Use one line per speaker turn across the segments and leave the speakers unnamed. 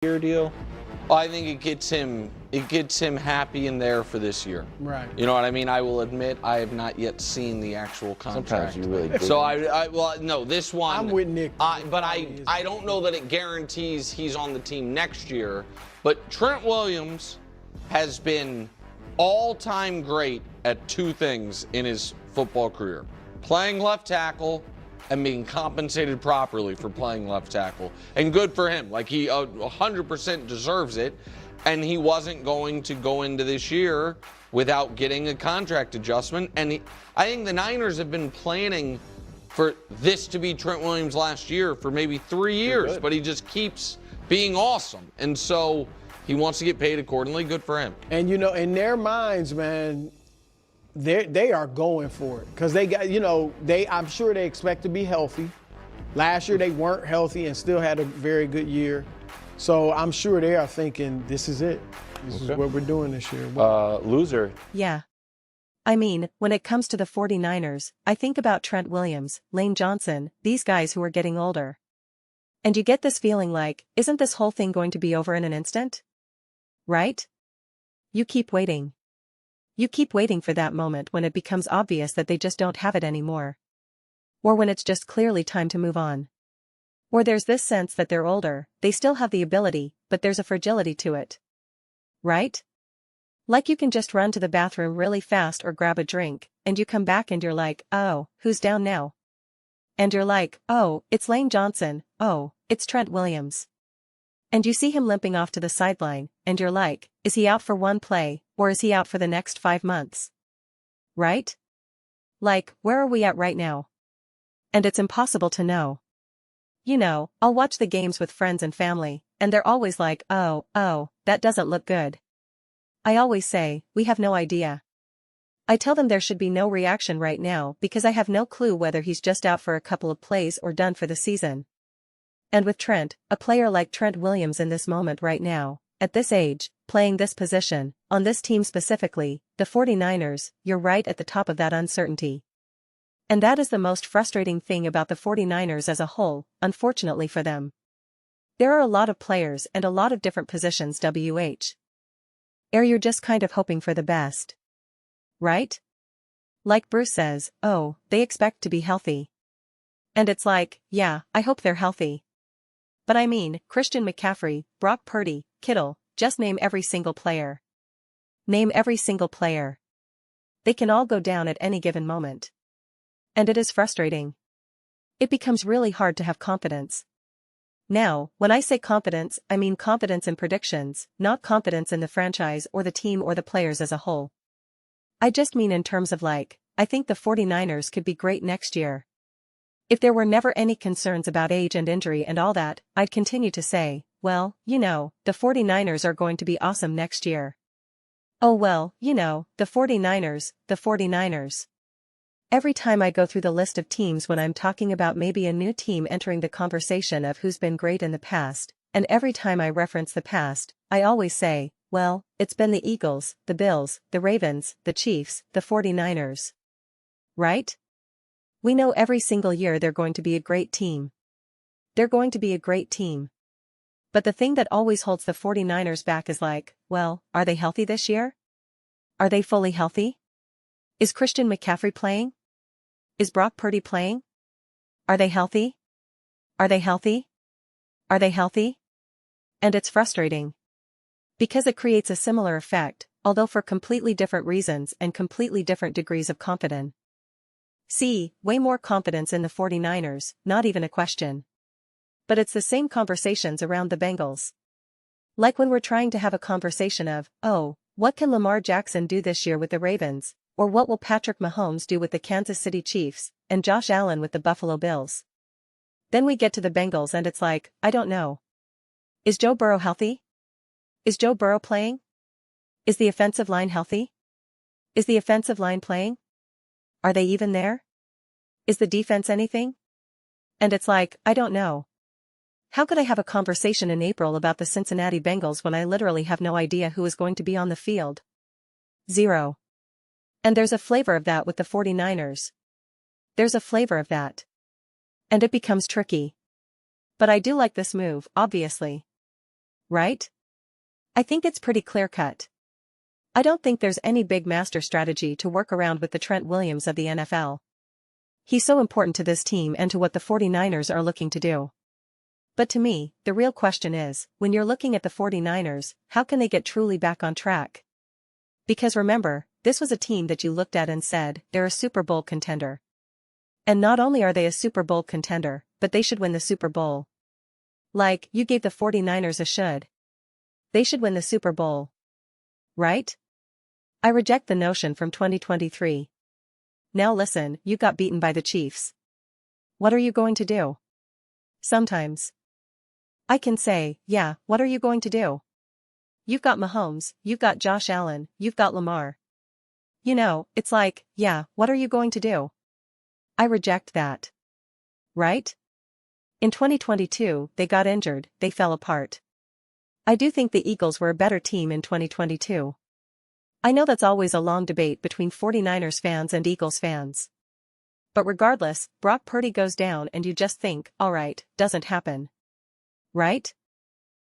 year deal. I think it gets him happy in there for this year.
Right.
You know what I mean? I will admit I have not yet seen the actual contract.
Sometimes you really do.
So well, no, this one.
I'm with Nick.
But I don't know that it guarantees he's on the team next year. But Trent Williams has been all-time great at two things in his football career: playing left tackle and being compensated properly for playing left tackle. And good for him. Like, he 100% deserves it. And he wasn't going to go into this year without getting a contract adjustment. And I think the Niners have been planning for this to be Trent Williams' last year for maybe 3 years. But he just keeps being awesome. And so he wants to get paid accordingly. Good for him.
And, you know, in their minds, man, they are going for it because they got, you know, I'm sure they expect to be healthy. Last year they weren't healthy and still had a very good year. So I'm sure they are thinking, this is it. This is what we're doing this year.
Loser.
Yeah. I mean, when it comes to the 49ers, I think about Trent Williams, Lane Johnson, these guys who are getting older. And you get this feeling like, isn't this whole thing going to be over in an instant? Right? You keep waiting. You keep waiting for that moment when it becomes obvious that they just don't have it anymore. Or when it's just clearly time to move on. Or there's this sense that they're older, they still have the ability, but there's a fragility to it. Right? Like you can just run to the bathroom really fast or grab a drink, and you come back and you're like, oh, who's down now? And you're like, oh, it's Lane Johnson, oh, it's Trent Williams. And you see him limping off to the sideline, and you're like, is he out for one play, or is he out for the next 5 months? Right? Like, where are we at right now? And it's impossible to know. You know, I'll watch the games with friends and family, and they're always like, oh, that doesn't look good. I always say, we have no idea. I tell them there should be no reaction right now because I have no clue whether he's just out for a couple of plays or done for the season. And with Trent, a player like Trent Williams in this moment right now, at this age, playing this position, on this team specifically, the 49ers, you're right at the top of that uncertainty. And that is the most frustrating thing about the 49ers as a whole, unfortunately for them. There are a lot of players and a lot of different positions you're just kind of hoping for the best. Right? Like Bruce says, oh, they expect to be healthy. And it's like, yeah, I hope they're healthy. But I mean, Christian McCaffrey, Brock Purdy, Kittle, just name every single player. Name every single player. They can all go down at any given moment. And it is frustrating. It becomes really hard to have confidence. Now, when I say confidence, I mean confidence in predictions, not confidence in the franchise or the team or the players as a whole. I just mean in terms of like, I think the 49ers could be great next year. If there were never any concerns about age and injury and all that, I'd continue to say, well, you know, the 49ers are going to be awesome next year. Oh well, you know, the 49ers. Every time I go through the list of teams when I'm talking about maybe a new team entering the conversation of who's been great in the past, and every time I reference the past, I always say, well, it's been the Eagles, the Bills, the Ravens, the Chiefs, the 49ers. Right? We know every single year they're going to be a great team. They're going to be a great team. But the thing that always holds the 49ers back is like, well, are they healthy this year? Are they fully healthy? Is Christian McCaffrey playing? Is Brock Purdy playing? Are they healthy? Are they healthy? Are they healthy? And it's frustrating. Because it creates a similar effect, although for completely different reasons and completely different degrees of confidence. See, way more confidence in the 49ers, not even a question. But it's the same conversations around the Bengals. Like when we're trying to have a conversation of, oh, what can Lamar Jackson do this year with the Ravens, or what will Patrick Mahomes do with the Kansas City Chiefs, and Josh Allen with the Buffalo Bills? Then we get to the Bengals and it's like, I don't know. Is Joe Burrow healthy? Is Joe Burrow playing? Is the offensive line healthy? Is the offensive line playing? Are they even there? Is the defense anything? And it's like, I don't know. How could I have a conversation in April about the Cincinnati Bengals when I literally have no idea who is going to be on the field? Zero. And there's a flavor of that with the 49ers. There's a flavor of that. And it becomes tricky. But I do like this move, obviously. right? I think it's pretty clear-cut. I don't think there's any big master strategy to work around with the Trent Williams of the NFL. He's so important to this team and to what the 49ers are looking to do. But to me, the real question is, when you're looking at the 49ers, how can they get truly back on track? Because remember, this was a team that you looked at and said, they're a Super Bowl contender. And not only are they a Super Bowl contender, but they should win the Super Bowl. Like, you gave the 49ers a should. They should win the Super Bowl. Right? I reject the notion from 2023. Now listen, you got beaten by the Chiefs. What are you going to do? Sometimes I can say, yeah, what are you going to do? You've got Mahomes, you've got Josh Allen, you've got Lamar. You know, it's like, yeah, what are you going to do? I reject that. Right? In 2022, they got injured, they fell apart. I do think the Eagles were a better team in 2022. I know that's always a long debate between 49ers fans and Eagles fans. But regardless, Brock Purdy goes down and you just think, alright, doesn't happen. Right?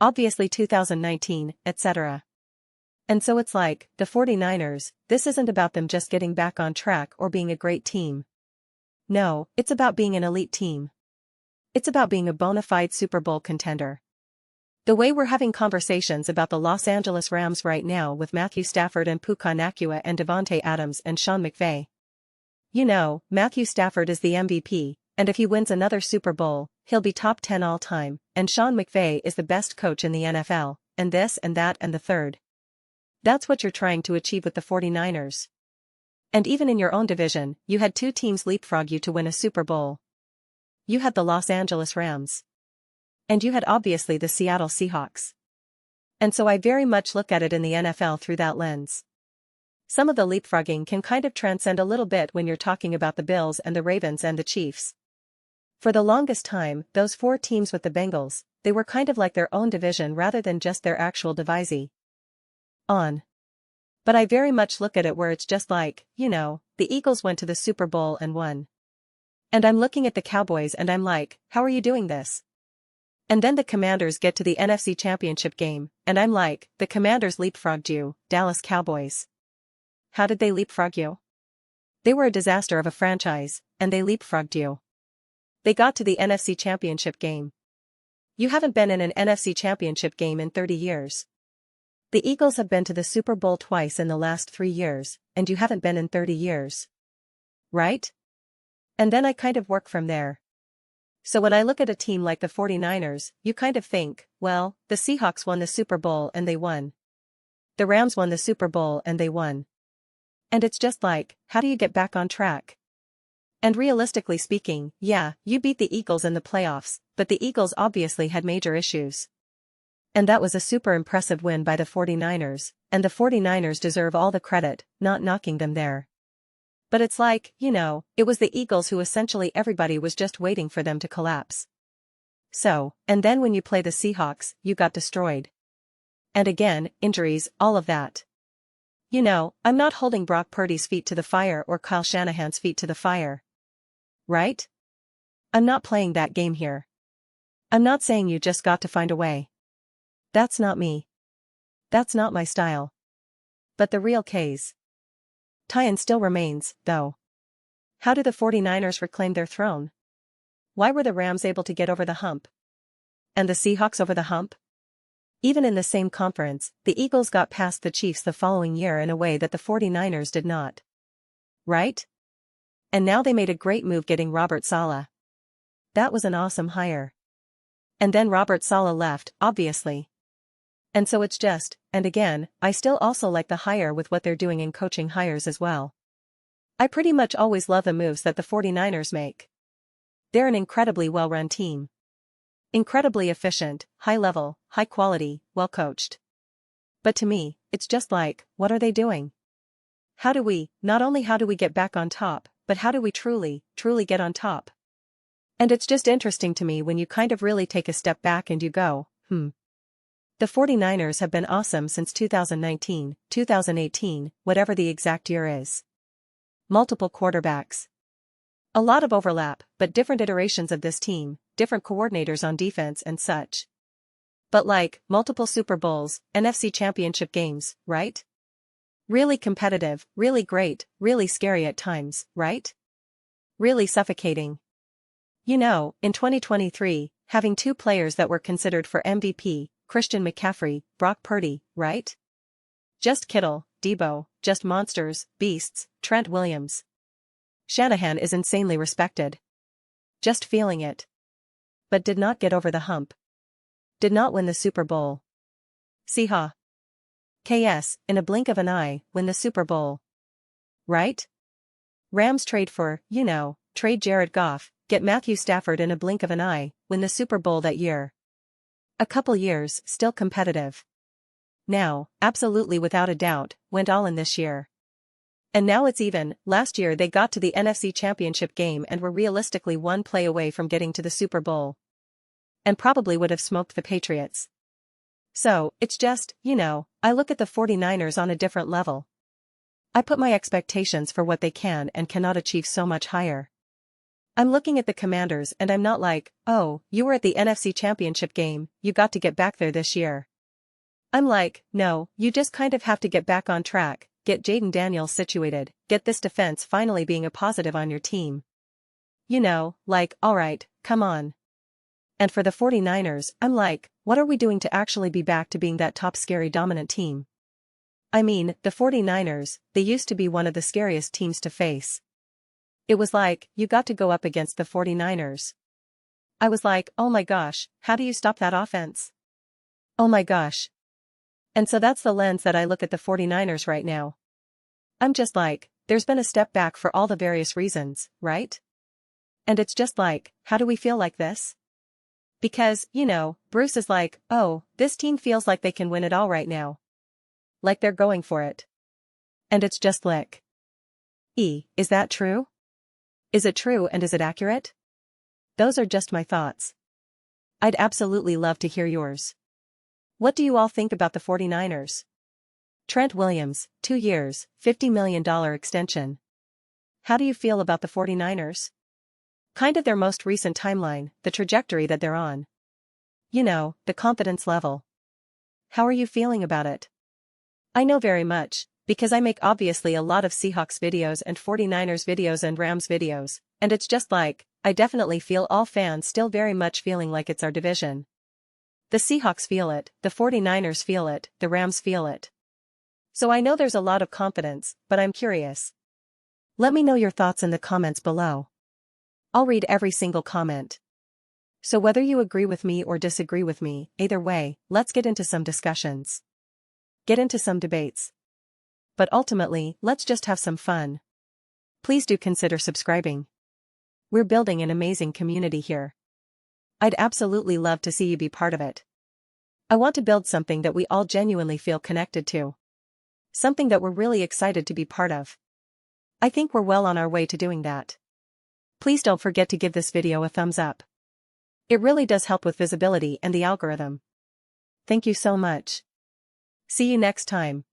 Obviously 2019, etc. And so it's like, the 49ers, this isn't about them just getting back on track or being a great team. No, it's about being an elite team. It's about being a bona fide Super Bowl contender. The way we're having conversations about the Los Angeles Rams right now with Matthew Stafford and Puka Nacua and Devontae Adams and Sean McVay. You know, Matthew Stafford is the MVP, and if he wins another Super Bowl, he'll be top 10 all time, and Sean McVay is the best coach in the NFL, and this and that and the third. That's what you're trying to achieve with the 49ers. And even in your own division, you had two teams leapfrog you to win a Super Bowl. You had the Los Angeles Rams. And you had obviously the Seattle Seahawks. And so I very much look at it in the NFL through that lens. Some of the leapfrogging can kind of transcend a little bit when you're talking about the Bills and the Ravens and the Chiefs. For the longest time, those four teams with the Bengals, they were kind of like their own division rather than just their actual divisee. But I very much look at it where it's just like, you know, the Eagles went to the Super Bowl and won. And I'm looking at the Cowboys and I'm like, how are you doing this? And then the Commanders get to the NFC Championship game, and I'm like, the Commanders leapfrogged you, Dallas Cowboys. How did they leapfrog you? They were a disaster of a franchise, and they leapfrogged you. They got to the NFC Championship game. You haven't been in an NFC Championship game in 30 years. The Eagles have been to the Super Bowl twice in the last 3 years, and you haven't been in 30 years. Right? And then I kind of work from there. So when I look at a team like the 49ers, you kind of think, well, the Seahawks won the Super Bowl and they won. The Rams won the Super Bowl and they won. And it's just like, how do you get back on track? And realistically speaking, yeah, you beat the Eagles in the playoffs, but the Eagles obviously had major issues. And that was a super impressive win by the 49ers, and the 49ers deserve all the credit, not knocking them there. But it's like, you know, it was the Eagles who essentially everybody was just waiting for them to collapse. So, and then when you play the Seahawks, you got destroyed. And again, injuries, all of that. You know, I'm not holding Brock Purdy's feet to the fire or Kyle Shanahan's feet to the fire. Right? I'm not playing that game here. I'm not saying you just got to find a way. That's not me. That's not my style. But the real case. Tie-in still remains, though. How do the 49ers reclaim their throne? Why were the Rams able to get over the hump? And the Seahawks over the hump? Even in the same conference, the Eagles got past the Chiefs the following year in a way that the 49ers did not. Right? And now they made a great move getting Robert Saleh. That was an awesome hire. And then Robert Saleh left, obviously. And so it's just, and again, I still also like the hire with what they're doing in coaching hires as well. I pretty much always love the moves that the 49ers make. They're an incredibly well-run team. Incredibly efficient, high-level, high-quality, well-coached. But to me, it's just like, what are they doing? Not only how do we get back on top, but how do we truly, truly get on top? And it's just interesting to me when you kind of really take a step back and you go, The 49ers have been awesome since 2019, 2018, whatever the exact year is. Multiple quarterbacks. A lot of overlap, but different iterations of this team, different coordinators on defense and such. But like, multiple Super Bowls, NFC Championship games, right? Really competitive, really great, really scary at times, right? Really suffocating. You know, in 2023, having two players that were considered for MVP, Christian McCaffrey, Brock Purdy, right? Just Kittle, Debo, just monsters, beasts, Trent Williams. Shanahan is insanely respected. Just feeling it. But did not get over the hump. Did not win the Super Bowl. Seehaw. KS, in a blink of an eye, win the Super Bowl. Right? Rams trade for, trade Jared Goff, get Matthew Stafford in a blink of an eye, win the Super Bowl that year. A couple years, still competitive. Now, absolutely without a doubt, went all in this year. And now it's even. Last year they got to the NFC Championship game and were realistically one play away from getting to the Super Bowl. And probably would have smoked the Patriots. So, it's just, I look at the 49ers on a different level. I put my expectations for what they can and cannot achieve so much higher. I'm looking at the Commanders and I'm not like, oh, you were at the NFC Championship game, you got to get back there this year. I'm like, no, you just kind of have to get back on track, get Jaden Daniels situated, get this defense finally being a positive on your team. Alright, come on. And for the 49ers, I'm like, what are we doing to actually be back to being that top scary dominant team? I mean, the 49ers, they used to be one of the scariest teams to face. It was like, you got to go up against the 49ers. I was like, oh my gosh, how do you stop that offense? Oh my gosh. And so that's the lens that I look at the 49ers right now. I'm just like, there's been a step back for all the various reasons, right? And it's just like, how do we feel like this? Because, Bruce is like, oh, this team feels like they can win it all right now. Like they're going for it. And it's just lick. Is that true? Is it true and is it accurate? Those are just my thoughts. I'd absolutely love to hear yours. What do you all think about the 49ers? Trent Williams, 2 years, $50 million extension. How do you feel about the 49ers? Kind of their most recent timeline, the trajectory that they're on. The confidence level. How are you feeling about it? I know very much, because I make obviously a lot of Seahawks videos and 49ers videos and Rams videos, and it's just like, I definitely feel all fans still very much feeling like it's our division. The Seahawks feel it, the 49ers feel it, the Rams feel it. So I know there's a lot of confidence, but I'm curious. Let me know your thoughts in the comments below. I'll read every single comment. So whether you agree with me or disagree with me, either way, let's get into some discussions. Get into some debates. But ultimately, let's just have some fun. Please do consider subscribing. We're building an amazing community here. I'd absolutely love to see you be part of it. I want to build something that we all genuinely feel connected to. Something that we're really excited to be part of. I think we're well on our way to doing that. Please don't forget to give this video a thumbs up. It really does help with visibility and the algorithm. Thank you so much. See you next time.